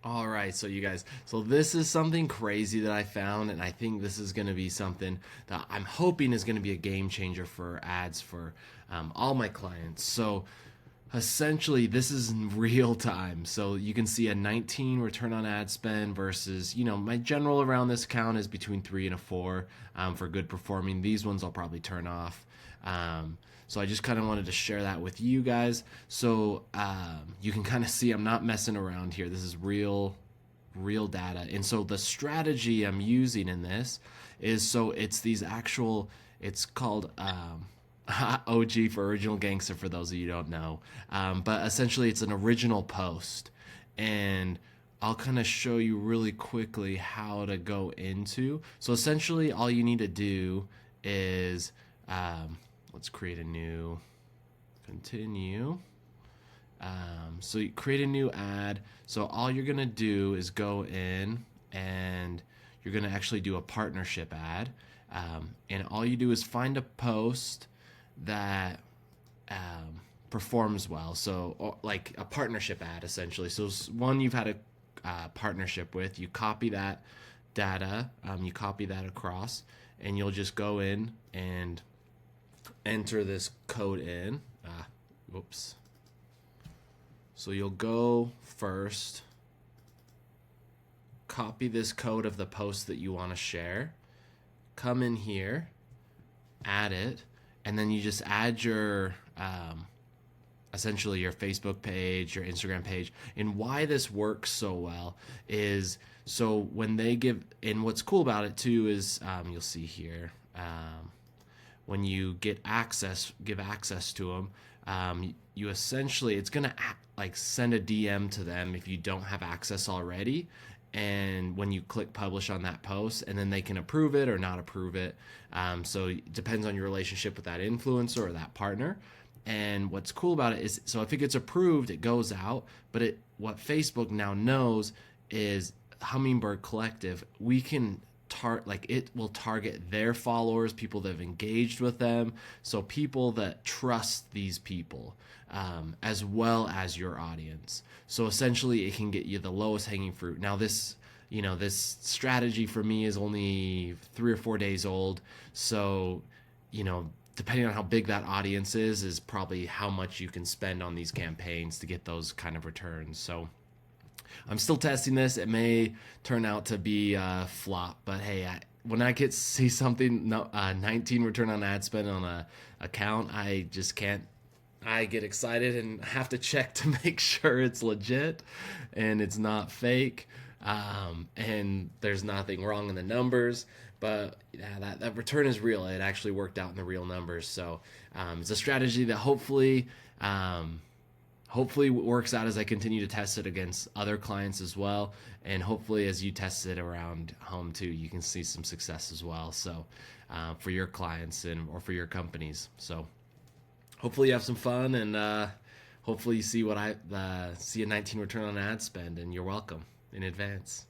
All right, so you guys, so this is something crazy that I found, and I think this is going to be something that I'm hoping is going to be a game changer for ads for all my clients. So essentially, this is in real time. So you can see a 19 return on ad spend versus, my general around this account is between 3 and a 4 for good performing. These ones I'll probably turn off. So I just kind of wanted to share that with you guys. So you can kind of see I'm not messing around here. This is real data. And so the strategy I'm using in this is so it's these actual, it's called OG for original gangster for those of you who don't know. But essentially it's an original post. And I'll kind of show you really quickly how to go into. So essentially all you need to do is let's create a new continue. So you create a new ad. So all you're gonna do is go in and you're gonna actually do a partnership ad. And all you do is find a post that performs well. So like a partnership ad essentially. So one you've had a partnership with, you copy that data, you copy that across, and you'll just go in and enter this code in. Whoops. So you'll go first, copy this code of the post that you want to share, come in here, add it, and then you just add your essentially your Facebook page, your Instagram page. And why this works so well is so when they give, and what's cool about it too is you'll see here when you give access to them, you essentially, it's gonna like send a DM to them if you don't have access already. And when you click publish on that post, and then they can approve it or not approve it. So it depends on your relationship with that influencer or that partner. And what's cool about it is, so if it gets approved, it goes out. But what Facebook now knows is Hummingbird Collective. We can it will target their followers, people that have engaged with them, so people that trust these people, as well as your audience. So essentially, it can get you the lowest hanging fruit. Now, this strategy for me is only 3 or 4 days old, so depending on how big that audience is probably how much you can spend on these campaigns to get those kind of returns. So I'm still testing this. It may turn out to be a flop, but hey, when I see something 19 return on ad spend on a account, I just can't. I get excited and have to check to make sure it's legit and it's not fake, and there's nothing wrong in the numbers. But yeah, that return is real. It actually worked out in the real numbers. So it's a strategy that hopefully works out as I continue to test it against other clients as well. And hopefully as you test it around home too, you can see some success as well. So for your clients or for your companies. So hopefully you have some fun, and hopefully you see what I see a 19 return on ad spend, and you're welcome in advance.